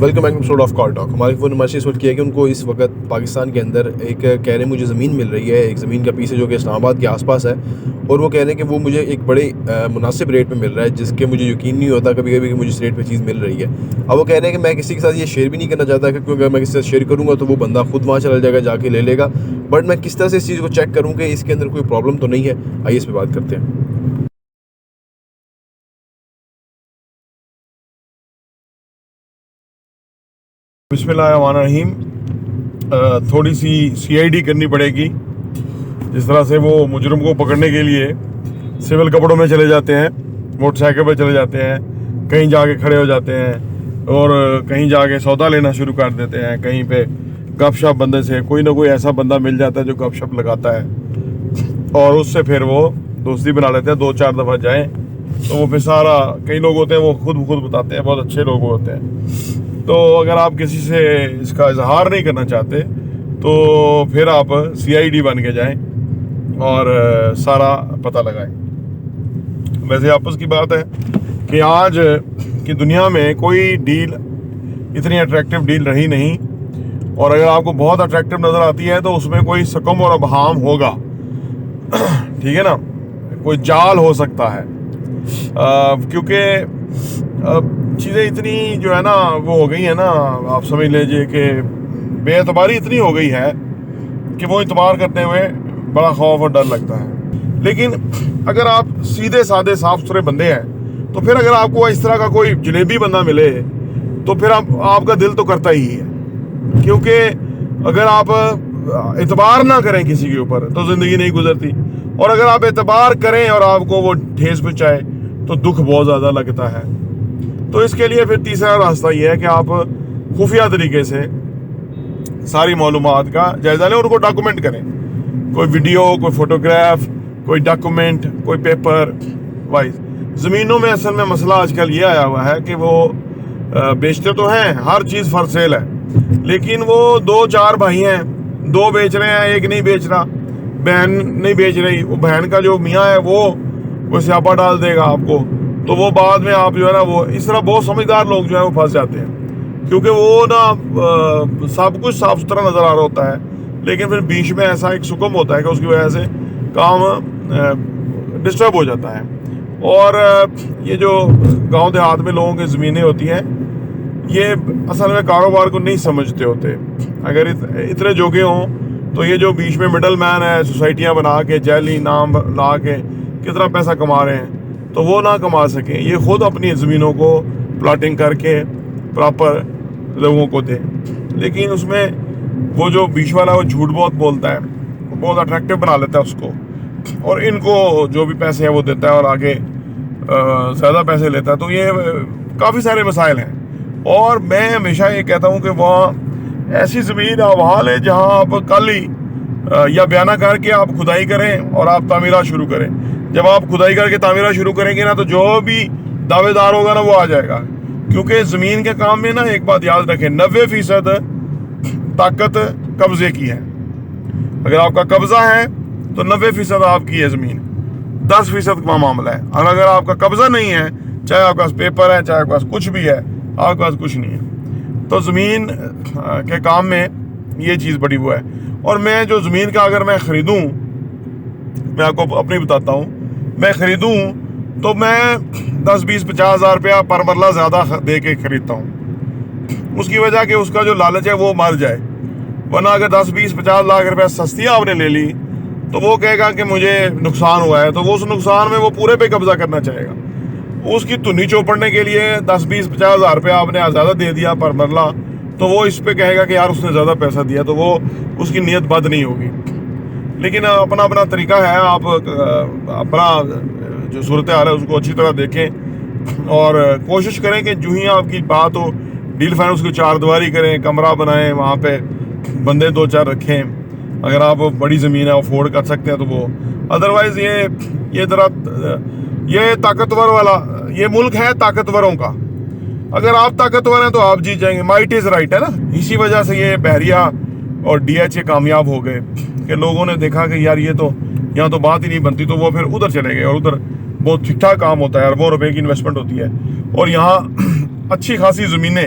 Welcome back to of car talk. ہماری وہ نمائش اس وقت کیا ہے کہ ان کو اس وقت پاکستان کے اندر ایک کہہ رہے ہیں مجھے زمین مل رہی ہے, ایک زمین کا پیس ہے جو کہ اسلام آباد کے آس پاس ہے, اور وہ کہہ رہے ہیں کہ وہ مجھے ایک بڑے مناسب ریٹ پہ مل رہا ہے جس کے مجھے یقین نہیں ہوتا کبھی کبھی کہ مجھے اس ریٹ پہ چیز مل رہی ہے. اب وہ کہہ رہے ہیں کہ میں کسی کے ساتھ یہ شیئر بھی نہیں کرنا چاہتا کیونکہ اگر میں کسی کے ساتھ شیئر کروں گا تو وہ بندہ خود وہاں چلا جائے گا, جا کے لے لے گا, بٹ میں کس طرح سے اس چیز کو چیک کروں کہ اس کے اندر کوئی پرابلم تو نہیں ہے. آئیے اس پہ بات کرتے ہیں. بسم اللہ الرحمن الرحیم. تھوڑی سی CID کرنی پڑے گی. جس طرح سے وہ مجرم کو پکڑنے کے لیے سول کپڑوں میں چلے جاتے ہیں, موٹر سائیکل پہ چلے جاتے ہیں, کہیں جا کے کھڑے ہو جاتے ہیں اور کہیں جا کے سودا لینا شروع کر دیتے ہیں, کہیں پہ گپ شپ بندے سے کوئی نہ کوئی ایسا بندہ مل جاتا ہے جو گپ شپ لگاتا ہے اور اس سے پھر وہ دوستی بنا لیتے ہیں. 2-4 دفعہ جائیں تو وہ پھر سارا, کئی لوگ ہوتے ہیں وہ خود بتاتے ہیں, بہت اچھے لوگ ہوتے ہیں. تو اگر آپ کسی سے اس کا اظہار نہیں کرنا چاہتے تو پھر آپ CID بن کے جائیں اور سارا پتہ لگائیں. ویسے آپس کی بات ہے کہ آج کی دنیا میں کوئی ڈیل اتنی اٹریکٹیو ڈیل رہی نہیں, اور اگر آپ کو بہت اٹریکٹیو نظر آتی ہے تو اس میں کوئی سکم اور ابہام ہوگا. ٹھیک ہے نا, کوئی جال ہو سکتا ہے, کیونکہ چیزیں اتنی جو ہے نا وہ ہو گئی ہیں نا, آپ سمجھ لیجئے کہ بے اعتباری اتنی ہو گئی ہے کہ وہ اعتبار کرتے ہوئے بڑا خوف اور ڈر لگتا ہے. لیکن اگر آپ سیدھے سادے صاف ستھرے بندے ہیں تو پھر اگر آپ کو اس طرح کا کوئی جلیبی بندہ ملے تو پھر آپ کا دل تو کرتا ہی ہے, کیونکہ اگر آپ اعتبار نہ کریں کسی کے اوپر تو زندگی نہیں گزرتی, اور اگر آپ اعتبار کریں اور آپ کو وہ ٹھیس پہنچائے تو دکھ بہت زیادہ لگتا ہے. تو اس کے لیے پھر تیسرا راستہ یہ ہے کہ آپ خفیہ طریقے سے ساری معلومات کا جائزہ لیں اور ان کو ڈاکومنٹ کریں. کوئی ویڈیو, کوئی فوٹوگراف, کوئی ڈاکومنٹ, کوئی پیپر وائز. زمینوں میں اصل میں مسئلہ آج کل یہ آیا ہوا ہے کہ وہ بیچتے تو ہیں, ہر چیز فار سیل ہے, لیکن وہ 2-4 بھائی ہیں, 2 بیچ رہے ہیں, ایک نہیں بیچ رہا, بہن نہیں بیچ رہی. وہ بہن کا جو میاں ہے وہ سیاپا ڈال دے گا آپ کو, تو وہ بعد میں آپ جو ہے نا وہ اس طرح بہت سمجھدار لوگ جو ہیں وہ پھنس جاتے ہیں, کیونکہ وہ نا سب کچھ صاف ستھرا نظر آ رہا ہوتا ہے لیکن پھر بیچ میں ایسا ایک سکم ہوتا ہے کہ اس کی وجہ سے کام ڈسٹرب ہو جاتا ہے. اور یہ جو گاؤں دیہات میں لوگوں کی زمینیں ہوتی ہیں یہ اصل میں کاروبار کو نہیں سمجھتے ہوتے. اگر اتنے جوگے ہوں تو یہ جو بیچ میں مڈل مین ہے, سوسائٹیاں بنا کے جعلی نام لا کے کتنا پیسہ کما رہے ہیں, تو وہ نہ کما سکیں. یہ خود اپنی زمینوں کو پلاٹنگ کر کے پراپر لوگوں کو دیں. لیکن اس میں وہ جو بیچ والا وہ جھوٹ بہت بولتا ہے, بہت اٹریکٹیو بنا لیتا ہے اس کو, اور ان کو جو بھی پیسے ہیں وہ دیتا ہے اور آگے زیادہ پیسے لیتا ہے. تو یہ کافی سارے مسائل ہیں, اور میں ہمیشہ یہ کہتا ہوں کہ وہاں ایسی زمین آپ وہاں لیں جہاں آپ کل ہی یا بیانہ کر کے آپ کھدائی کریں اور آپ تعمیرات شروع کریں. جب آپ کھدائی کر کے تعمیرات شروع کریں گے نا تو جو بھی دعوے دار ہوگا نا وہ آ جائے گا, کیونکہ زمین کے کام میں نا ایک بات یاد رکھیں, 90% طاقت قبضے کی ہے. اگر آپ کا قبضہ ہے تو 90% آپ کی ہے زمین, 10% کا معاملہ ہے. اور اگر آپ کا قبضہ نہیں ہے, چاہے آپ کے پاس پیپر ہے, چاہے آپ کے پاس کچھ بھی ہے, آپ کے پاس کچھ نہیں ہے. تو زمین کے کام میں یہ چیز بڑی وہ ہے. اور میں جو زمین کا اگر میں خریدوں, میں آپ کو اپنی بتاتا ہوں, میں خریدوں تو میں 10-20-50 ہزار روپیہ پر مرلہ زیادہ دے کے خریدتا ہوں. اس کی وجہ کہ اس کا جو لالچ ہے وہ مر جائے. ورنہ اگر 10-20-50 لاکھ روپیہ سستی آپ نے لے لی تو وہ کہے گا کہ مجھے نقصان ہوا ہے, تو وہ اس نقصان میں وہ پورے پہ قبضہ کرنا چاہے گا. اس کی تنی چوپڑنے کے لیے 10-20-50 ہزار روپیہ آپ نے زیادہ دے دیا پر مرلہ, تو وہ اس پہ کہے گا کہ یار اس نے زیادہ پیسہ دیا, تو وہ اس کی نیت بد نہیں ہوگی. لیکن اپنا اپنا طریقہ ہے, آپ اپنا جو صورتحال ہے اس کو اچھی طرح دیکھیں اور کوشش کریں کہ جو ہی آپ کی بات ہو ڈیل فائننس کو 4 دیواری کریں, کمرہ بنائیں, وہاں پہ بندے 2-4 رکھیں. اگر آپ بڑی زمین ہے افورڈ کر سکتے ہیں تو وہ, ادروائز یہ ذرا یہ طاقتور والا یہ ملک ہے طاقتوروں کا. اگر آپ طاقتور ہیں تو آپ جیت جائیں گے. مائٹ از رائٹ ہے نا. اسی وجہ سے یہ بحریہ اور DHA کامیاب ہو گئے کہ لوگوں نے دیکھا کہ یار یہ تو یہاں تو بات ہی نہیں بنتی, تو وہ پھر ادھر چلے گئے, اور ادھر بہت ٹھیک ٹھاک کام ہوتا ہے, اربوں روپے کی انویسٹمنٹ ہوتی ہے, اور یہاں اچھی خاصی زمینیں